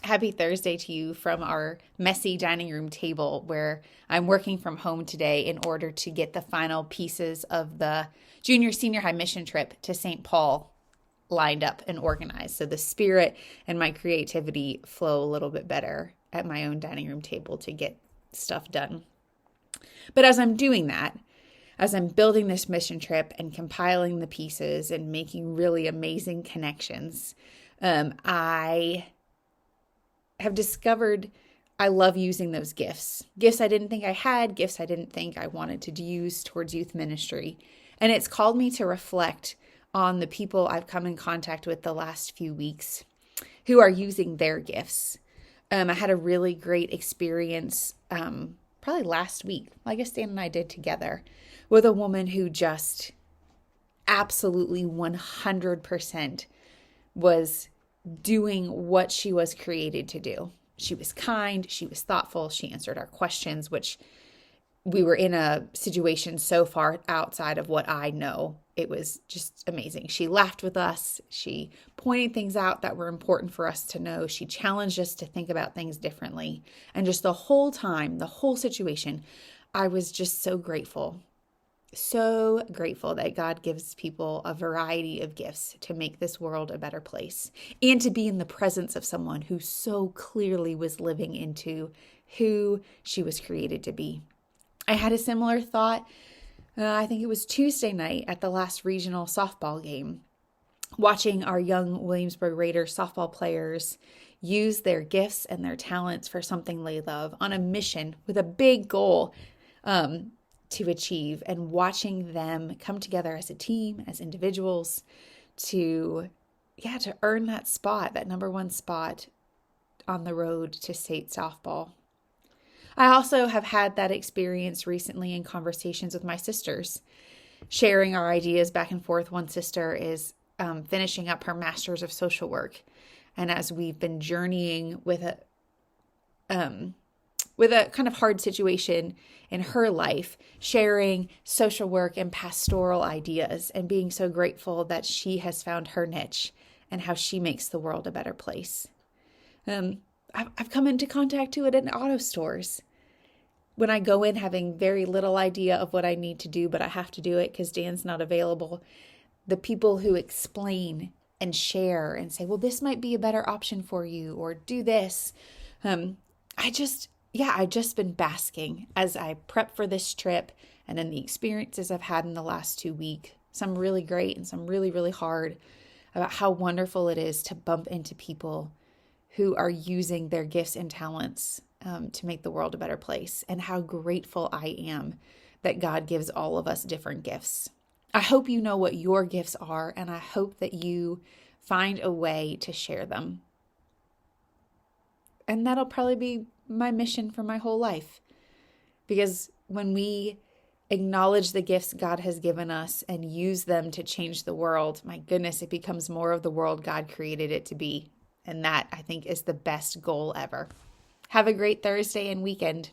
Happy Thursday to you from our messy dining room table where I'm working from home today in order to get the final pieces of the junior senior high mission trip to St. Paul lined up and organized. So the spirit and my creativity flow a little bit better at my own dining room table to get stuff done. But as I'm doing that, as I'm building this mission trip and compiling the pieces and making really amazing connections, I have discovered I love using those gifts. Gifts I didn't think I had, gifts I didn't think I wanted to use towards youth ministry. And it's called me to reflect on the people I've come in contact with the last few weeks who are using their gifts. I had a really great experience probably last week. I guess Dan and I did together with a woman who just absolutely 100% was doing what she was created to do. She was kind, she was thoughtful, she answered our questions, which we were in a situation so far outside of what I know. It was just amazing. She laughed with us. She pointed things out that were important for us to know. She challenged us to think about things differently. And just the whole time, the whole situation, I was just so grateful that God gives people a variety of gifts to make this world a better place and to be in the presence of someone who so clearly was living into who she was created to be. I had a similar thought, I think it was Tuesday night at the last regional softball game, watching our young Williamsburg Raiders softball players use their gifts and their talents for something they love on a mission with a big goal to achieve, and watching them come together as a team, as individuals to earn that spot, that number one spot on the road to state softball. I also have had that experience recently in conversations with my sisters, sharing our ideas back and forth. One sister is finishing up her master's of social work, and as we've been journeying with a kind of hard situation in her life, sharing social work and pastoral ideas and being so grateful that she has found her niche and how she makes the world a better place. I've come into contact to it in auto stores. When I go in having very little idea of what I need to do, but I have to do it because Dan's not available, the people who explain and share and say, well, this might be a better option for you, or do this. I've just been basking as I prep for this trip and in the experiences I've had in the last 2 weeks, some really great and some really, really hard, about how wonderful it is to bump into people who are using their gifts and talents to make the world a better place, and how grateful I am that God gives all of us different gifts. I hope you know what your gifts are, and I hope that you find a way to share them. And that'll probably be my mission for my whole life. Because when we acknowledge the gifts God has given us and use them to change the world, my goodness, it becomes more of the world God created it to be. And that, I think, is the best goal ever. Have a great Thursday and weekend.